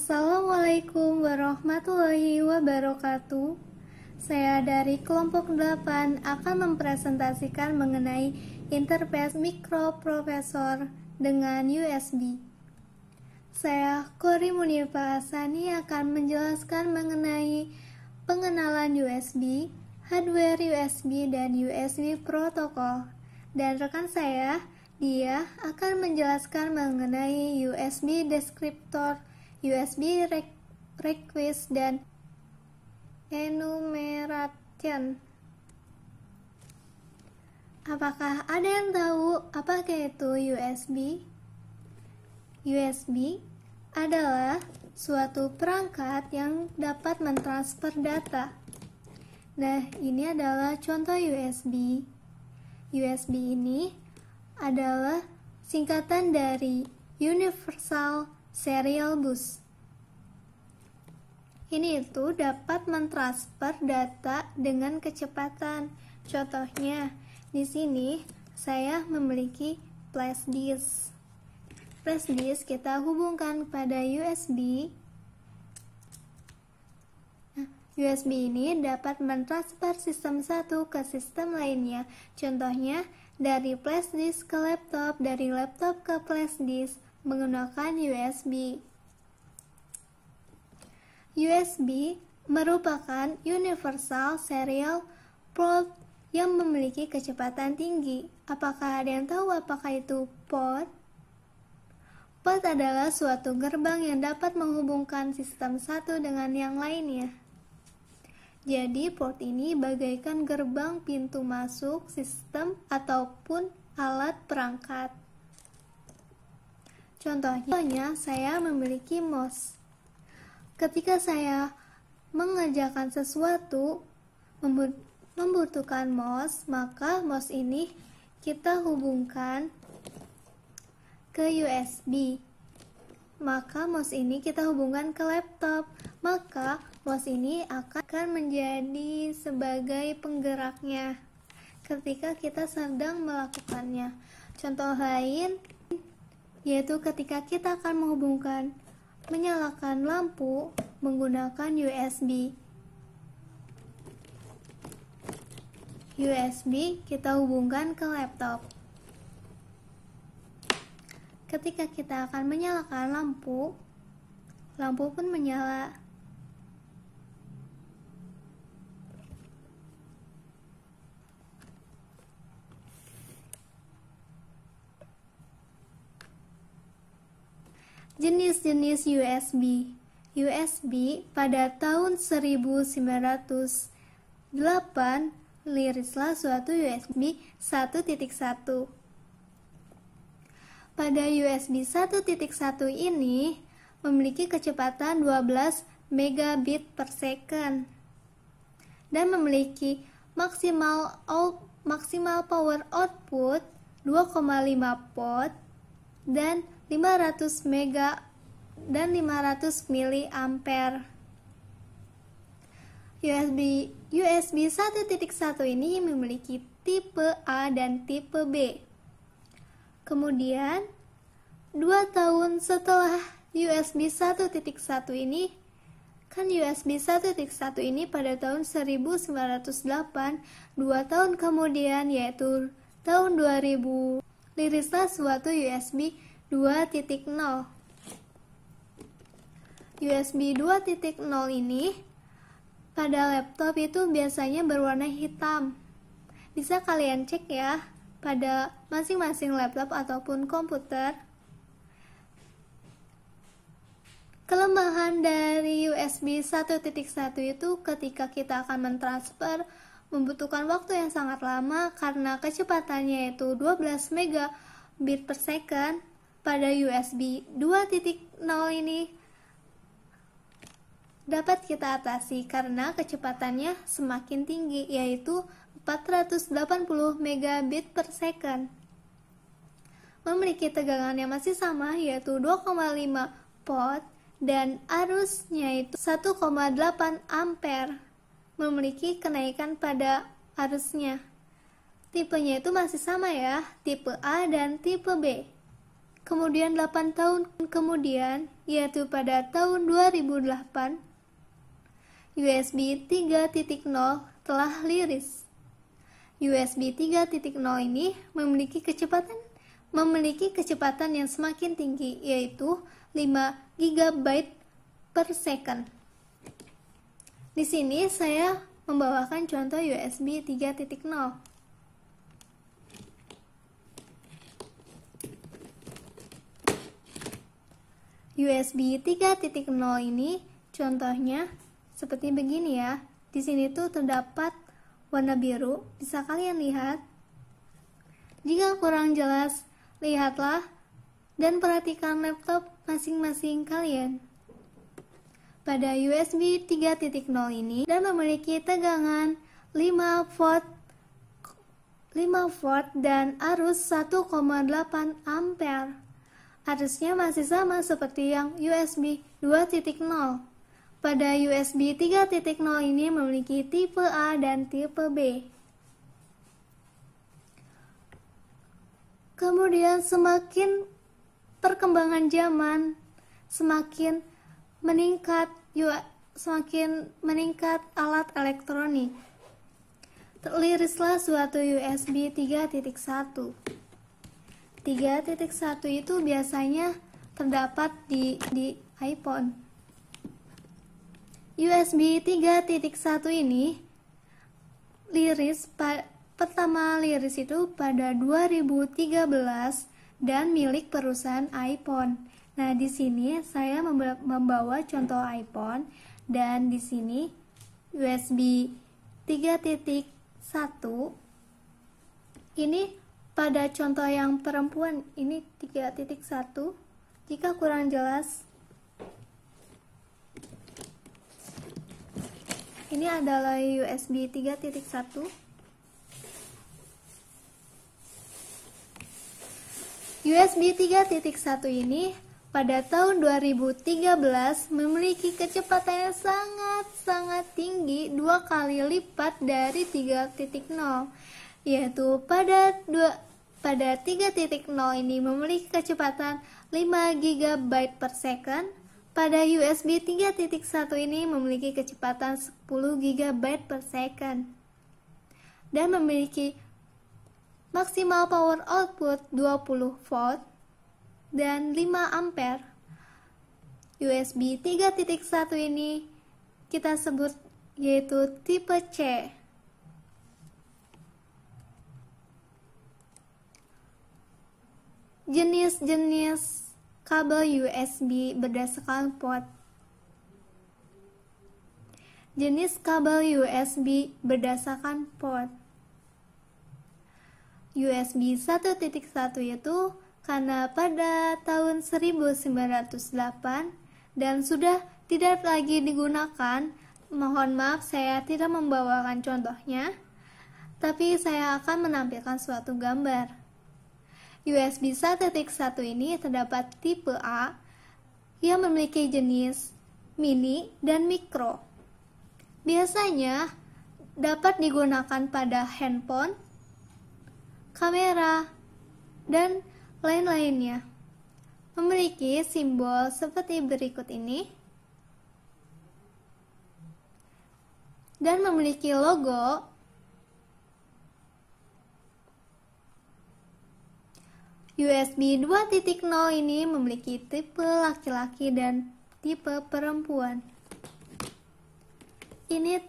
Assalamualaikum warahmatullahi wabarakatuh. Saya dari kelompok 8 akan mempresentasikan mengenai interface mikroprosesor dengan USB. Saya Kori Munirfa Asani akan menjelaskan mengenai pengenalan USB, hardware USB, dan USB protokol. Dan rekan saya, dia akan menjelaskan mengenai USB deskriptor, USB request, dan enumeration. Apakah ada yang tahu apakah itu USB? USB adalah suatu perangkat yang dapat mentransfer data. Nah, ini adalah contoh USB. USB ini adalah singkatan dari Universal Serial Bus. Ini itu dapat mentransfer data dengan kecepatan. Contohnya, di sini saya memiliki flash disk. Flash disk kita hubungkan pada USB. USB ini dapat mentransfer sistem satu ke sistem lainnya. Contohnya, dari flash disk ke laptop, dari laptop ke flash disk menggunakan USB. USB merupakan Universal Serial Port yang memiliki kecepatan tinggi. Apakah ada yang tahu apakah itu port? Port adalah suatu gerbang yang dapat menghubungkan sistem satu dengan yang lainnya. Jadi port ini bagaikan gerbang pintu masuk sistem ataupun alat perangkat. Contohnya, saya memiliki mouse. Ketika saya mengerjakan sesuatu membutuhkan mouse, maka mouse ini kita hubungkan ke USB. Maka mouse ini kita hubungkan ke laptop. Maka mouse ini akan menjadi sebagai penggeraknya ketika kita sedang melakukannya. Contoh lain yaitu ketika kita akan menyalakan lampu menggunakan USB. USB kita hubungkan ke laptop. Ketika kita akan menyalakan lampu, lampu pun menyala. Jenis-jenis USB. USB pada tahun 1908 rilislah suatu USB 1.1. Pada USB 1.1 ini memiliki kecepatan 12 megabit per second dan memiliki maksimal power output 2,5 volt dan 500 mega dan 500 miliampere. USB 1.1 ini memiliki tipe A dan tipe B. Kemudian 2 tahun setelah USB 1.1 ini, kan USB 1.1 ini pada tahun 1908, 2 tahun kemudian yaitu tahun 2000 rilislah suatu USB 2.0. USB 2.0 ini pada laptop itu biasanya berwarna hitam. Bisa kalian cek ya pada masing-masing laptop ataupun komputer. Kelemahan dari USB 1.1 itu ketika kita akan mentransfer membutuhkan waktu yang sangat lama karena kecepatannya yaitu 12 megabit per second. Pada USB 2.0 ini dapat kita atasi karena kecepatannya semakin tinggi yaitu 480 megabit per second. Memiliki tegangan yang masih sama yaitu 2,5 volt dan arusnya itu 1,8 ampere. Memiliki kenaikan pada arusnya. Tipenya itu masih sama ya, tipe A dan tipe B. Kemudian 8 tahun kemudian, yaitu pada tahun 2008, USB 3.0 telah liris. USB 3.0 ini memiliki kecepatan yang semakin tinggi, yaitu 5 GB per second. Di sini saya membawakan contoh USB 3.0. USB 3.0 ini contohnya seperti begini ya. Di sini tuh terdapat warna biru, bisa kalian lihat. Jika kurang jelas, lihatlah dan perhatikan laptop masing-masing kalian. Pada USB 3.0 ini dan memiliki tegangan 5 volt dan arus 1,8 ampere. Arusnya masih sama seperti yang USB 2.0. Pada USB 3.0 ini memiliki tipe A dan tipe B. Kemudian semakin perkembangan zaman, semakin meningkat alat elektronik. Terlirislah suatu USB 3.1. 3.1 itu biasanya terdapat di iPhone. USB 3.1 ini pertama liris itu pada 2013 dan milik perusahaan iPhone. Nah, di sini saya membawa contoh iPhone dan di sini USB 3.1 ini pada contoh yang perempuan ini 3.1. Jika kurang jelas, ini adalah USB 3.1. USB 3.1 ini pada tahun 2013 memiliki kecepatan yang sangat tinggi 2 kali lipat dari 3.0, yaitu pada 3.0 ini memiliki kecepatan 5 GB per second. Pada USB 3.1 ini memiliki kecepatan 10 GB per second dan memiliki maksimal power output 20 volt dan 5 ampere. USB 3.1 ini kita sebut yaitu tipe C. Jenis-jenis kabel USB berdasarkan port. Jenis kabel USB berdasarkan port. USB 1.1 itu karena pada tahun 1908 dan sudah tidak lagi digunakan. Mohon maaf saya tidak membawakan contohnya, tapi saya akan menampilkan suatu gambar. USB 1.1 ini terdapat tipe A yang memiliki jenis mini dan mikro. Biasanya dapat digunakan pada handphone, kamera, dan lain-lainnya. Memiliki simbol seperti berikut ini dan memiliki logo. USB 2.0 ini memiliki tipe laki-laki dan tipe perempuan. Ini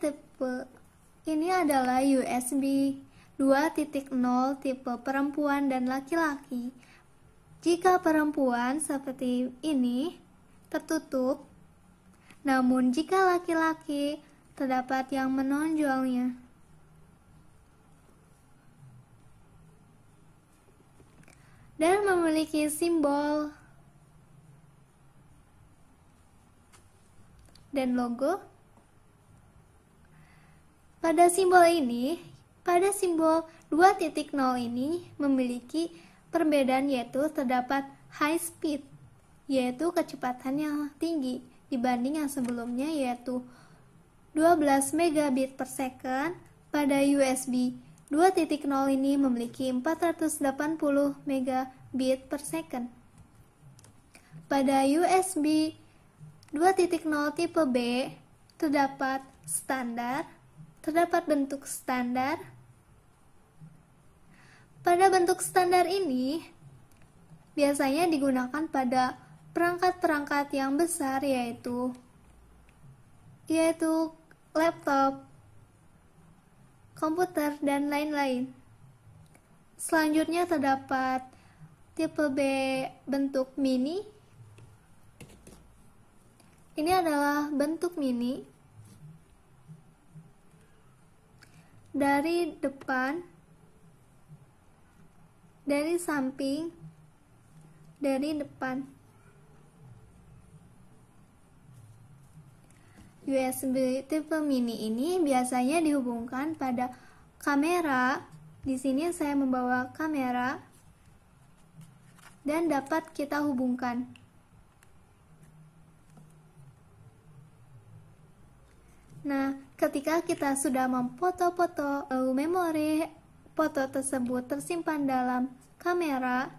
adalah USB 2.0 tipe perempuan dan laki-laki. Jika perempuan seperti ini tertutup, namun jika laki-laki terdapat yang menonjolnya. Dan memiliki simbol dan logo. Pada simbol 2.0 ini memiliki perbedaan, yaitu terdapat high speed, yaitu kecepatan yang tinggi dibanding yang sebelumnya, yaitu 12 megabit per second. Pada USB 2.0 ini memiliki 480 megabit per second. Pada USB 2.0 tipe B terdapat bentuk standar. Pada bentuk standar ini biasanya digunakan pada perangkat-perangkat yang besar yaitu laptop, komputer, dan lain-lain. Selanjutnya terdapat tipe B bentuk mini. Ini adalah bentuk mini. Dari depan, dari samping, dari depan. USB tipe mini ini biasanya dihubungkan pada kamera. Di sini saya membawa kamera dan dapat kita hubungkan. Nah, ketika kita sudah memfoto-foto, lalu memori foto tersebut tersimpan dalam kamera,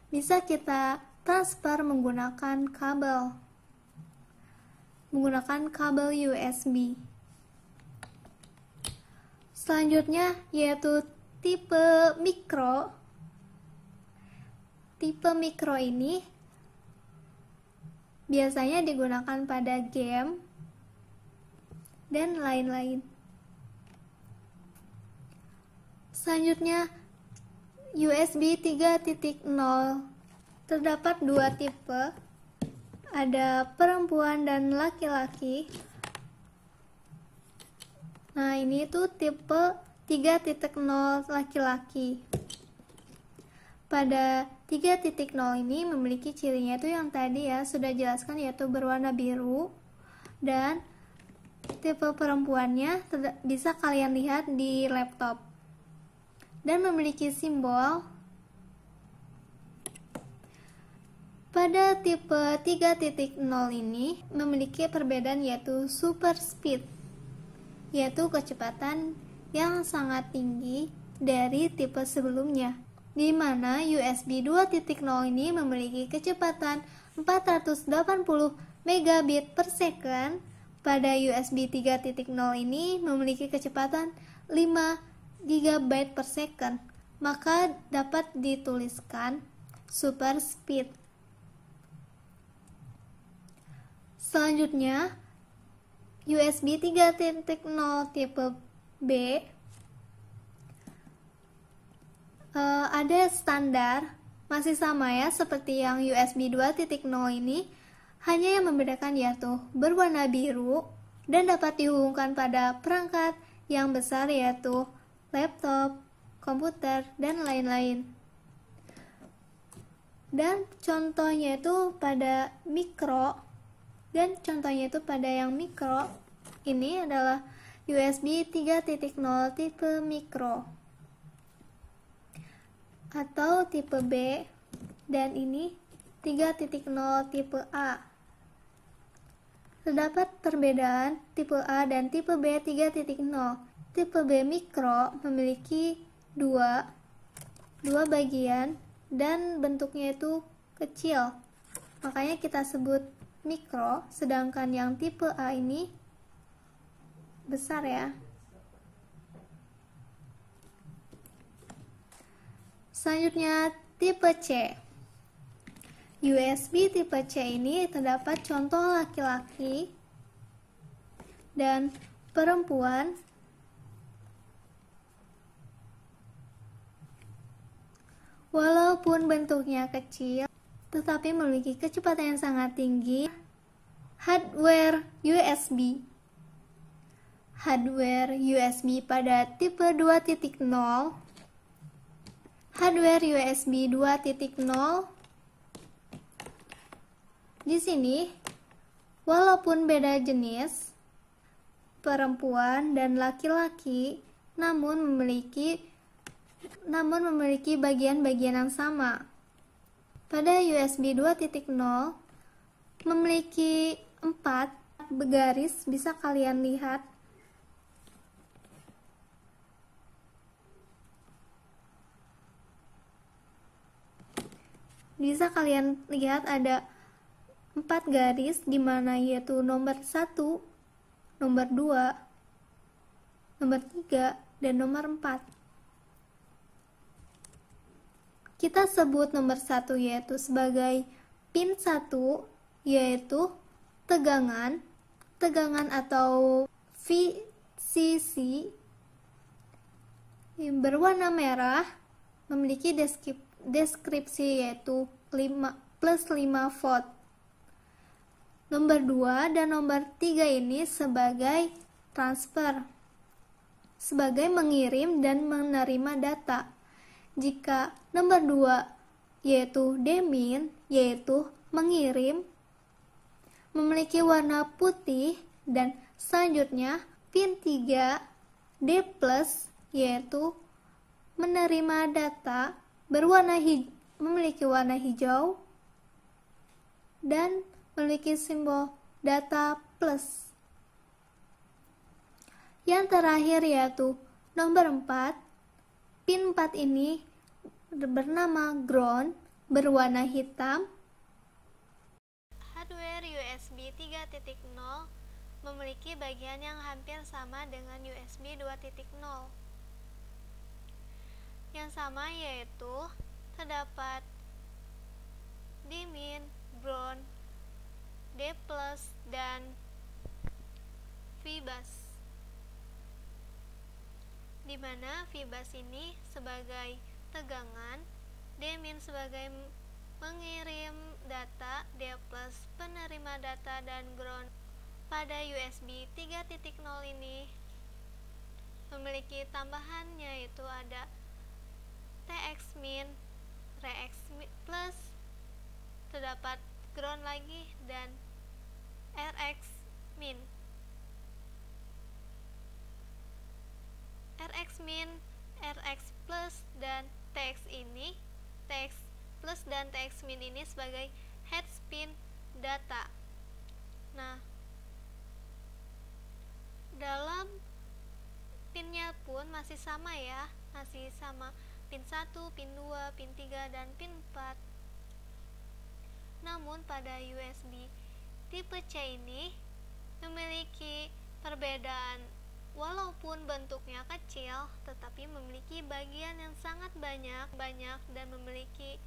bisa kita transfer menggunakan kabel USB. Selanjutnya yaitu tipe mikro. Tipe mikro ini biasanya digunakan pada game dan lain-lain. Selanjutnya USB 3.0. Terdapat dua tipe, ada perempuan dan laki-laki. Nah, ini tuh tipe 3.0 laki-laki. Pada 3.0 ini memiliki cirinya itu yang tadi ya sudah jelaskan, yaitu berwarna biru, dan tipe perempuannya bisa kalian lihat di laptop dan memiliki simbol. Pada tipe 3.0 ini memiliki perbedaan yaitu super speed, yaitu kecepatan yang sangat tinggi dari tipe sebelumnya, di mana USB 2.0 ini memiliki kecepatan 480 megabit per second. Pada USB 3.0 ini memiliki kecepatan 5 GB per second, maka dapat dituliskan super speed. Selanjutnya, USB 3.0 tipe B ada standar, masih sama ya seperti yang USB 2.0 ini. Hanya yang membedakan yaitu berwarna biru dan dapat dihubungkan pada perangkat yang besar yaitu laptop, komputer, dan lain-lain. Dan contohnya itu pada mikro, ini adalah USB 3.0 tipe mikro atau tipe B, dan ini 3.0 tipe A. Terdapat perbedaan tipe A dan tipe B 3.0. Tipe B mikro memiliki dua bagian dan bentuknya itu kecil. Makanya kita sebut mikro, sedangkan yang tipe A ini besar ya. Selanjutnya tipe C. USB tipe C ini terdapat contoh laki-laki dan perempuan. Walaupun bentuknya kecil, tetapi memiliki kecepatan yang sangat tinggi. Hardware USB. Hardware USB pada tipe 2.0. Hardware USB 2.0. Di sini, walaupun beda jenis, perempuan dan laki-laki, namun memiliki bagian-bagian yang sama. Pada USB 2.0 memiliki 4 garis, bisa kalian lihat. Bisa kalian lihat ada 4 garis di mana yaitu nomor 1, nomor 2, nomor 3, dan nomor 4. Kita sebut nomor 1 yaitu sebagai pin 1, yaitu tegangan atau VCC yang berwarna merah, memiliki deskripsi yaitu 5 volt. Nomor 2 dan nomor 3 ini sebagai transfer, sebagai mengirim dan menerima data. Jika nomor 2 yaitu D-min, yaitu mengirim, memiliki warna putih, dan selanjutnya pin 3 D+, yaitu menerima data, memiliki warna hijau dan memiliki simbol data plus. Yang terakhir yaitu nomor 4. Pin 4 ini bernama ground, berwarna hitam. Hardware USB 3.0 memiliki bagian yang hampir sama dengan USB 2.0. Yang sama yaitu terdapat D-min, ground, D+, dan VBus, di mana VBus ini sebagai tegangan, D-min sebagai mengirim data, D+ penerima data, dan ground pada USB 3.0 ini memiliki tambahan yaitu ada TX-min, RX+, terdapat ground lagi, dan RX-min. RX-min, RX+, dan TX ini, TX+ dan TX-min ini sebagai head spin data. Nah, dalam pinnya pun masih sama ya, masih sama pin 1, pin 2, pin 3, dan pin 4. Namun pada USB tipe C ini memiliki perbedaan. Walaupun bentuknya kecil, tetapi memiliki bagian yang sangat banyak dan memiliki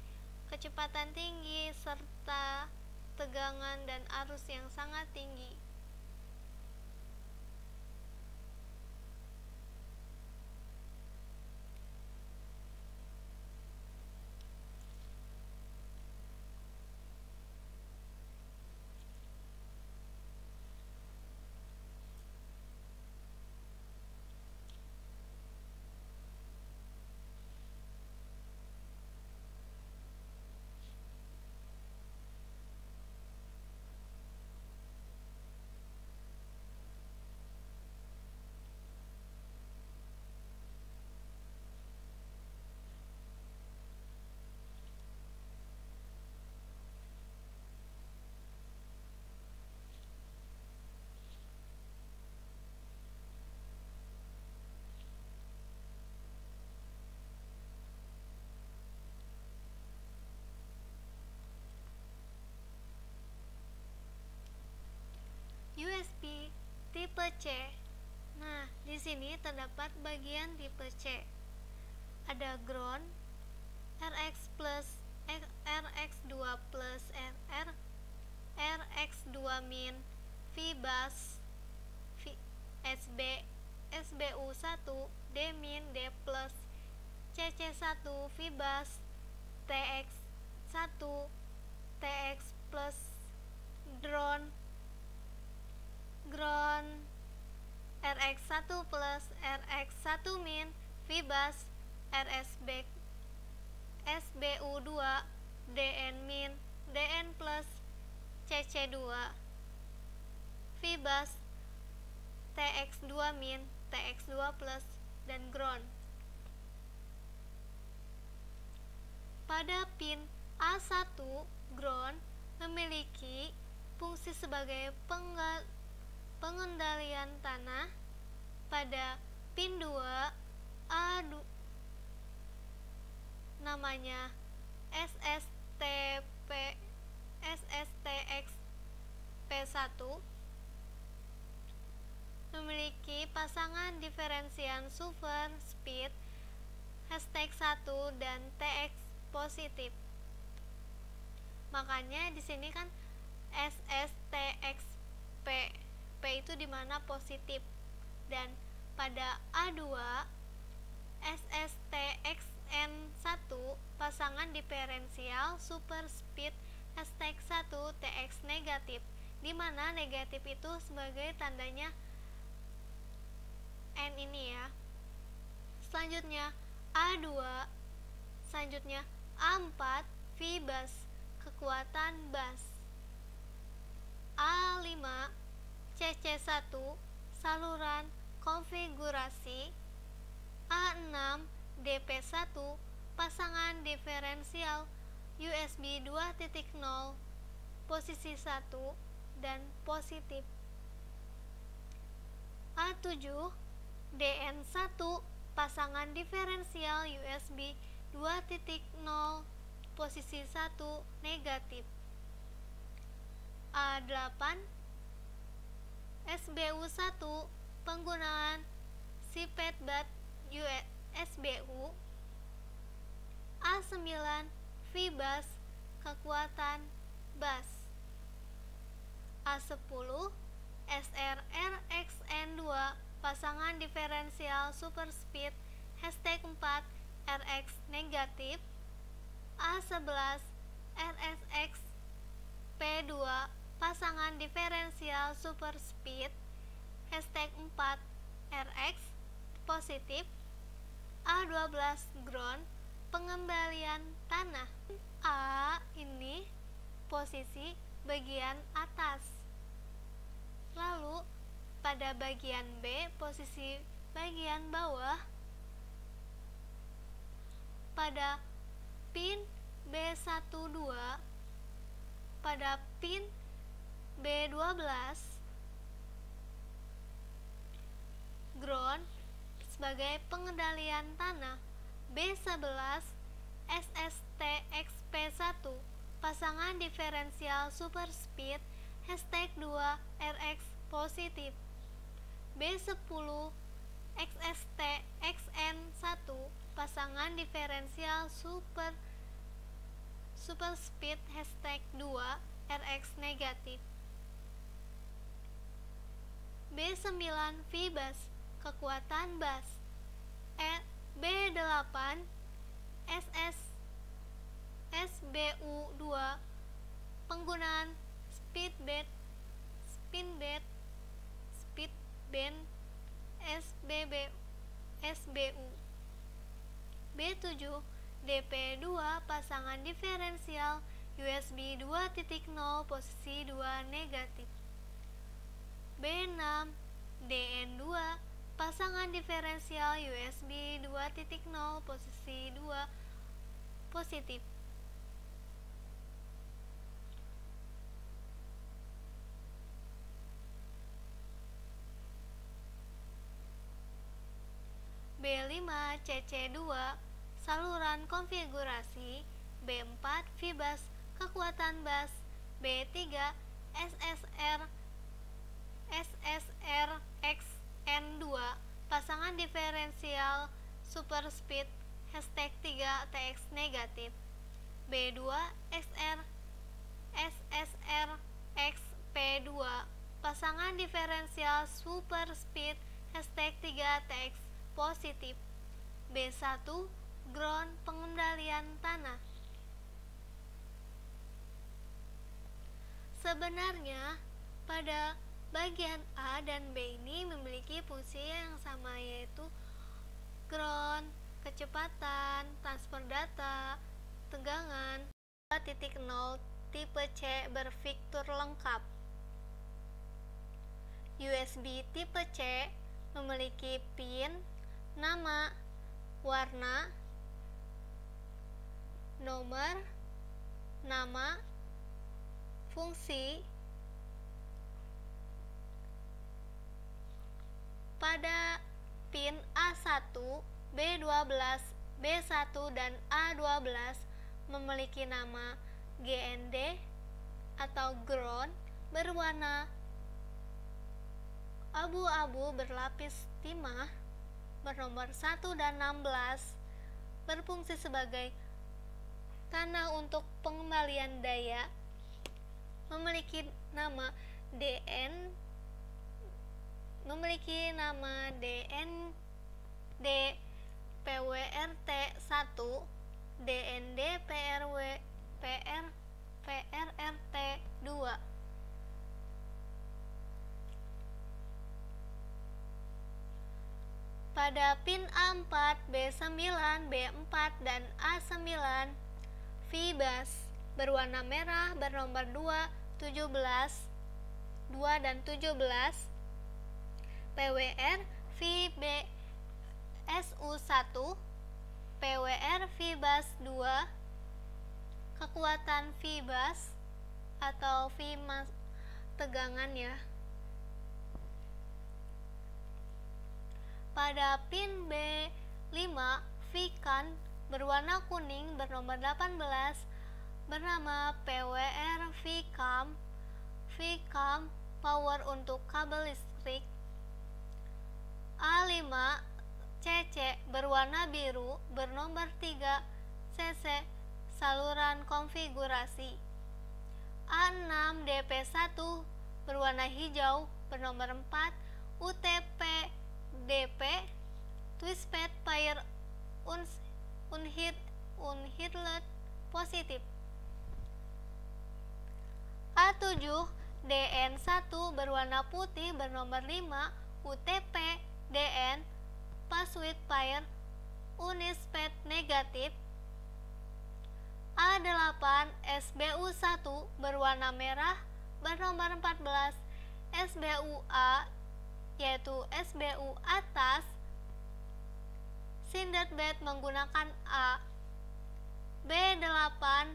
kecepatan tinggi serta tegangan dan arus yang sangat tinggi. USB tipe C. Nah, di sini terdapat bagian tipe C. Ada ground, RX+, RX2+, RR, RX2-min, VBus, SBU1, D-min, D+, CC1, VBus, TX1, TX+, ground, RX1+, RX1-min, VBus, SBU2, DN-min, DN+, CC2, VBus, TX2-min, TX2+, dan ground. Pada pin A1, ground memiliki fungsi sebagai pengendalian tanah. Pada pin 2 A2 namanya SSTP SSTXP1 memiliki pasangan diferensian super speed hashtag 1 dan TX positif. Makanya di sini kan SSTXP itu dimana positif, dan pada A2 SSTXN1 pasangan diferensial super speed hashtag 1 TX negatif, dimana negatif itu sebagai tandanya N ini ya. Selanjutnya A2, selanjutnya A4 V-bus, kekuatan bus. A5 CC1 saluran konfigurasi. A6 DP1 pasangan diferensial USB 2.0 posisi 1 dan positif. A7 DN1 pasangan diferensial USB 2.0 posisi 1 negatif. A8 SBU1 penggunaan SIPET-BAT SBU. A9 V-bus, kekuatan bus. A10 SRRXN2 pasangan diferensial super speed hashtag 4 RX negatif. A11 RSX P2 pasangan diferensial super speed hashtag 4 RX positif. A12 ground, pengembalian tanah. A ini posisi bagian atas, lalu pada bagian B posisi bagian bawah. Pada pin B12, pada pin B12 ground sebagai pengendalian tanah. B11 SSTXP1 pasangan diferensial super speed hashtag 2 RX positif. B10 XSTXN1 pasangan diferensial super speed hashtag 2 RX negatif. B9 V-bus, kekuatan bus. B8 SBU2 penggunaan speedband SBU. B7 DP2 pasangan diferensial USB 2.0 posisi 2 negatif. B6 DN2 pasangan diferensial USB 2.0 posisi 2 positif. B5 CC2 saluran konfigurasi. B4 V-bus, kekuatan bus. B3 SSRXN2 pasangan diferensial super speed hashtag 3 TX negatif. B2 SSRXP2 pasangan diferensial super speed hashtag 3 TX positif. B1 ground, pengendalian tanah. Sebenarnya pada bagian A dan B ini memiliki fungsi yang sama, yaitu ground, kecepatan, transfer data, tegangan. 2.0 tipe C berfitur lengkap. USB tipe C memiliki pin, nama, warna, nomor, nama, fungsi. Pada pin A1, B12, B1, dan A12 memiliki nama GND, atau ground berwarna abu-abu berlapis timah bernomor 1 dan 16 berfungsi sebagai tanah untuk pengembalian daya, memiliki nama DND PWRT 1, DND PRRT 2. Pada pin A4, B9, B4, dan A9, VBus berwarna merah bernomor 2, 17, 2 dan 17, PWR VBSU1, PWR VBus 2, kekuatan VBus atau V tegangan ya. Pada pin B5, VCAN berwarna kuning bernomor 18 bernama PWR VCAM power untuk kabel listrik. A5 CC berwarna biru bernomor 3 CC saluran konfigurasi. A6 DP1 berwarna hijau bernomor 4 UTP DP Twisted Pair Unhidled positif. A7 DN1 berwarna putih bernomor 5 UTP DN Password Pair Unisped negatif. A8 SBU1 berwarna merah bernomor 14 SBUA yaitu SBU atas sindet bed menggunakan A. B8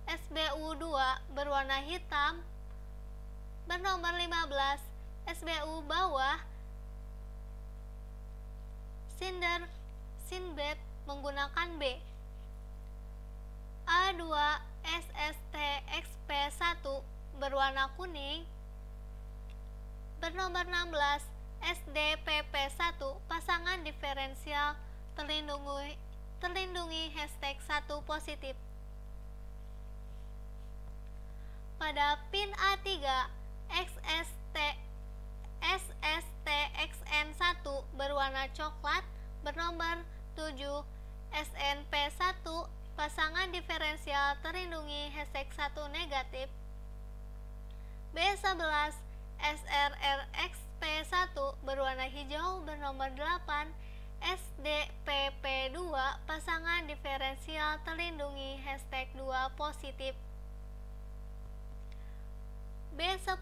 SBU2 berwarna hitam bernomor 15 SBU bawah sinbed menggunakan B. A2 SSTXP1 berwarna kuning bernomor 16 SDPP1 pasangan diferensial terlindungi hashtag 1 positif. Pada pin A3 SSTXN1 berwarna coklat bernomor 7 SNP1 pasangan diferensial terlindungi hashtag 1 negatif. B11 SRRXP1 berwarna hijau bernomor 8 SDPP2 pasangan diferensial terlindungi hashtag 2 positif. B10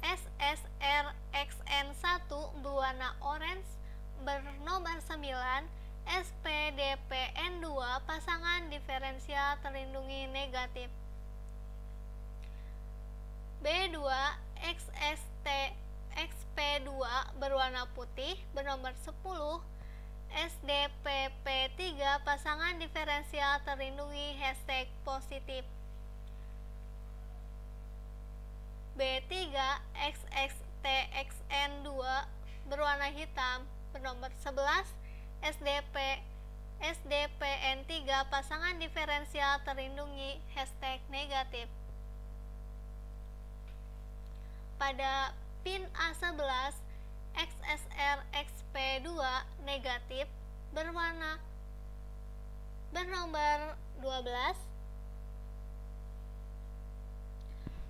SSRXN1 berwarna orange bernomor 9 SPDPN2 pasangan diferensial terlindungi negatif. B2 XSTXP2 berwarna putih bernomor 10 SDPP3 pasangan diferensial terlindungi hashtag positif. B3 XXTXN2 berwarna hitam bernomor 11 SDPN3 pasangan diferensial terlindungi hashtag negatif. Pada pin A11 XSRXP2 negatif bernomor 12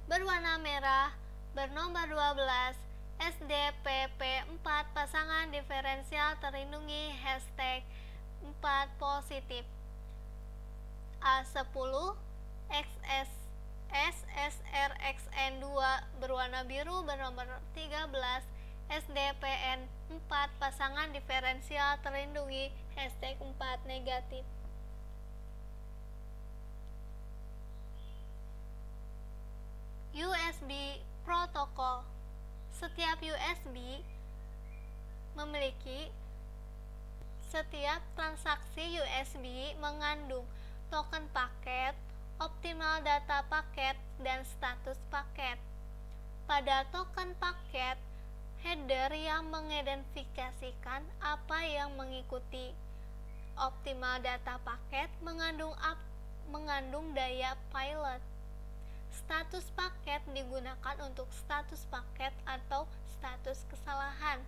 berwarna merah bernomor 12 SDPP4 pasangan diferensial terlindungi hashtag 4 positif. A10 SSRXN2 berwarna biru bernomor 13 SDPN4 pasangan diferensial terlindungi hashtag 4 negatif. USB protokol. Setiap USB memiliki setiap transaksi USB mengandung token paket optimal data paket, dan status paket. Pada token paket, header yang mengidentifikasikan apa yang mengikuti. Optimal data paket mengandung daya pilot. Status paket digunakan untuk status paket atau status kesalahan.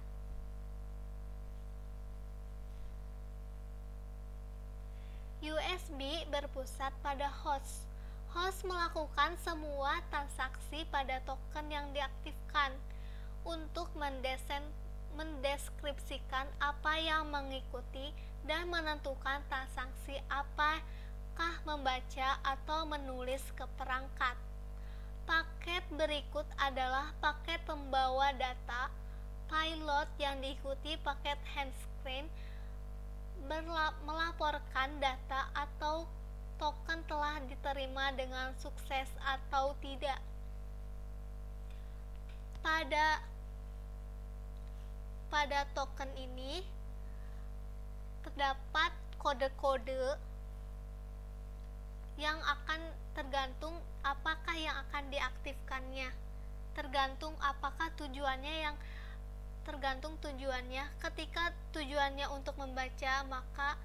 USB berpusat pada host. Host melakukan semua transaksi pada token yang diaktifkan untuk mendeskripsikan apa yang mengikuti dan menentukan transaksi apakah membaca atau menulis ke perangkat. Paket berikut adalah paket pembawa data pilot yang diikuti paket handscreen melaporkan data atau token telah diterima dengan sukses atau tidak. Pada token ini terdapat kode-kode yang akan tergantung apakah yang akan diaktifkannya, tergantung tujuannya. Ketika tujuannya untuk membaca, maka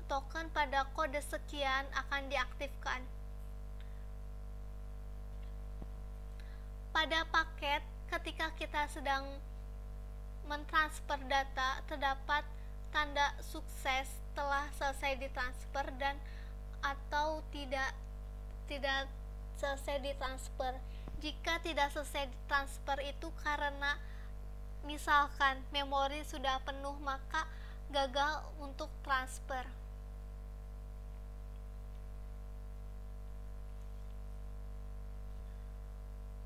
token pada kode sekian akan diaktifkan. Pada paket, ketika kita sedang mentransfer data, terdapat tanda sukses telah selesai ditransfer dan atau tidak selesai ditransfer. Jika tidak selesai ditransfer itu karena misalkan memori sudah penuh, maka gagal untuk transfer.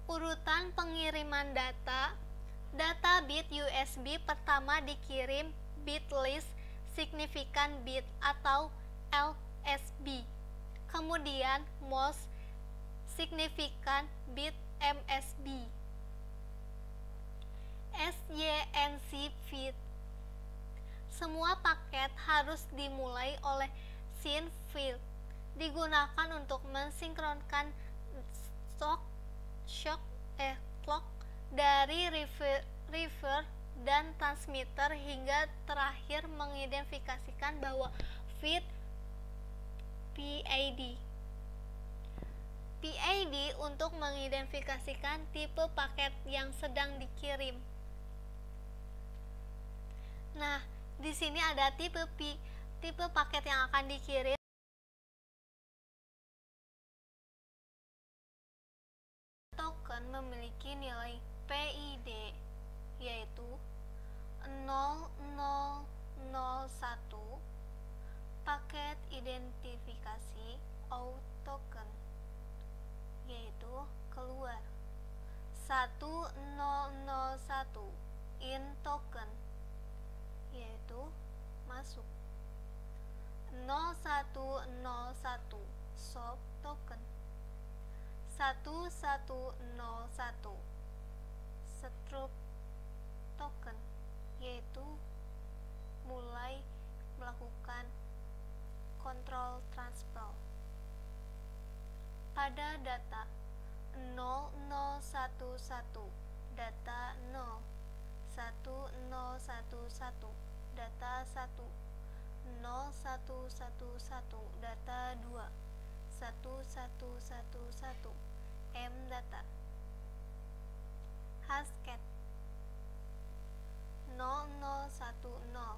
Urutan pengiriman data bit USB pertama dikirim bit least significant bit atau LSB, kemudian most significant bit MSB. SYNC feed. Semua paket harus dimulai oleh SYN field, digunakan untuk mensinkronkan clock dari receiver dan transmitter hingga terakhir mengidentifikasikan bahwa feed PID untuk mengidentifikasikan tipe paket yang sedang dikirim. Nah, di sini ada tipe paket yang akan dikirim. Token memiliki nilai PID yaitu 0001, paket identifikasi out token yaitu keluar, 1001 in token yaitu masuk, 0101 soft token, 1101 stroke token yaitu mulai melakukan kontrol transfer. Pada data 0011 data 0, 1011 data 1, 0111 data 2, 1111 M data. Hasket 0010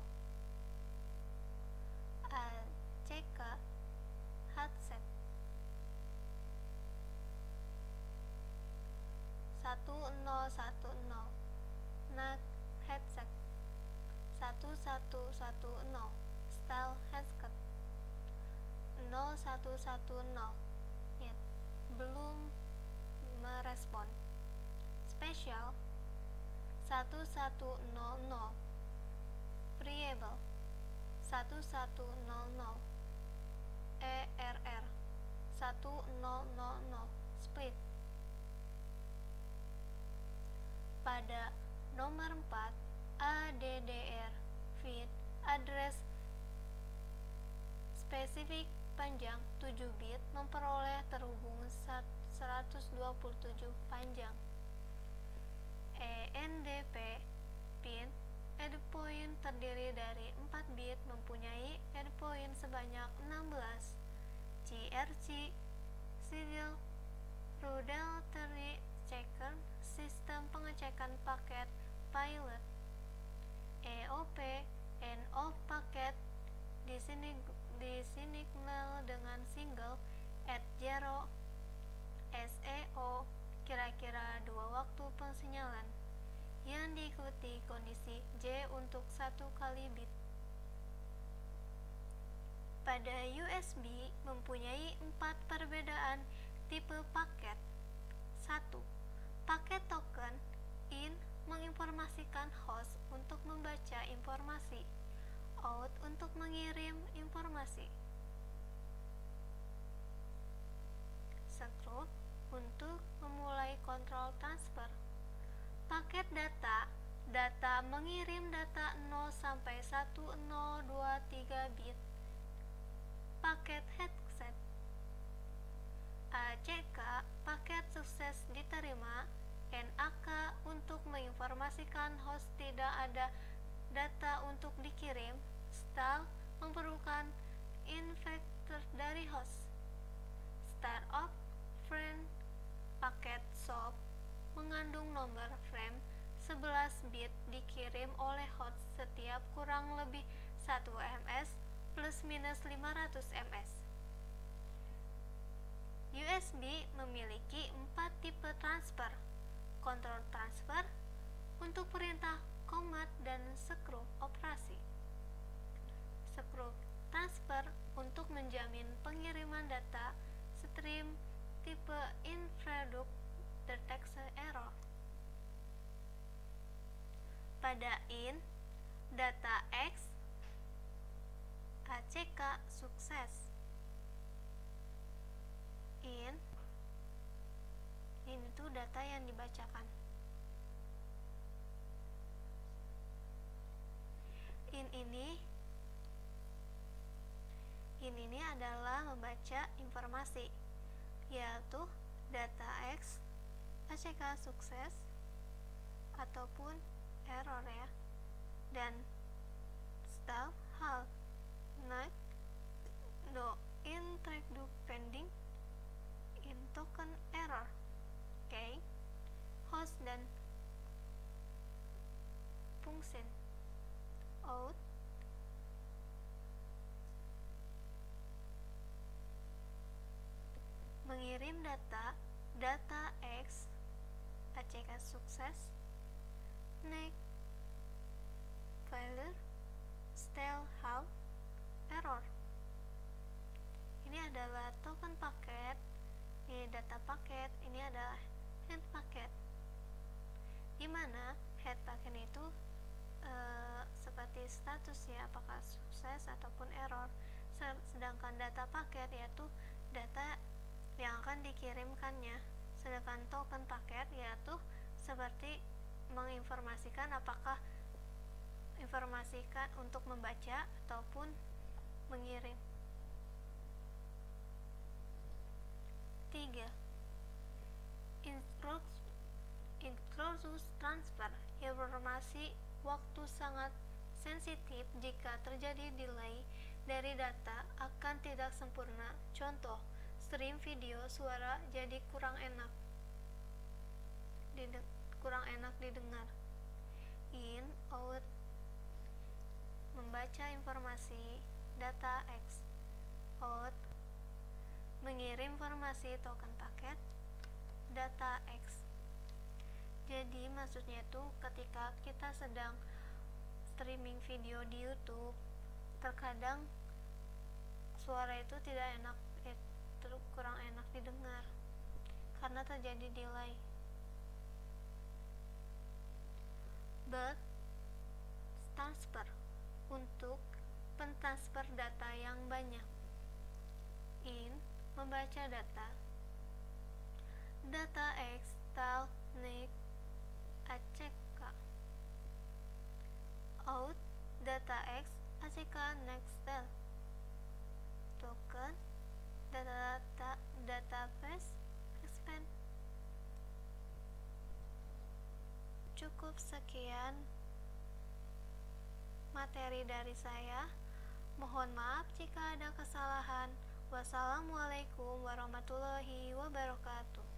ACK headset 1010 NAC headset 1110 style headset 0110 yet belum merespon. Special 1100 variable 1100 ERR 1000 split. Pada nomor 4 ADDR feed address specific panjang 7 bit memperoleh terhubung 127 panjang. ENDP pin endpoint terdiri dari 4 bit mempunyai endpoint sebanyak 16. CRC Serial Rudimentary Checker sistem pengecekan paket pilot. EOP end of paket disignal dengan single at zero. SEO kira-kira 2 waktu pensinyalan yang diikuti kondisi J untuk 1 kali bit. Pada USB mempunyai 4 perbedaan tipe paket. 1. Paket token in menginformasikan host untuk membaca informasi, out untuk mengirim informasi. Screw untuk memulai kontrol transfer. Paket data mengirim data 0 sampai 1023 bit. Paket headset. ACK paket sukses diterima. NAK untuk menginformasikan host tidak ada data untuk dikirim. Stall memerlukan invector dari host. Start of frame paket SOP mengandung nomor frame 11 bit dikirim oleh host setiap kurang lebih 1 ms plus minus 500 ms. USB memiliki 4 tipe transfer. Kontrol transfer untuk perintah command dan screw operasi. Screw transfer untuk menjamin pengiriman data stream tipe introduce detection error. Pada in data X ACK sukses. In itu data yang dibacakan. In ini adalah membaca informasi, yaitu data X ACK sukses ataupun error ya. Dan stall hal not no introduce pending in token error. Oke. Host dan function out mengirim data X ACK sukses. Next failure stall how error. Ini adalah token paket, ini data paket, ini adalah head paket, di mana head paket itu seperti statusnya apakah sukses ataupun error, sedangkan data paket yaitu data yang akan dikirimkannya, sedangkan token paket yaitu seperti menginformasikan apakah informasikan untuk membaca ataupun mengirim. 3. Introduce transfer. Informasi waktu sangat sensitif jika terjadi delay dari data akan tidak sempurna. Contoh, stream video suara jadi kurang enak didengar. In, out membaca informasi data X. Out mengirim informasi token paket data X. Jadi maksudnya itu ketika kita sedang streaming video di YouTube, terkadang suara itu tidak enak, kurang enak didengar karena terjadi delay. But transfer untuk pentransfer data yang banyak. In membaca data X style next ACK. Out data X ACK next style token cukup sekian materi dari saya. Mohon maaf jika ada kesalahan. Wassalamualaikum warahmatullahi wabarakatuh.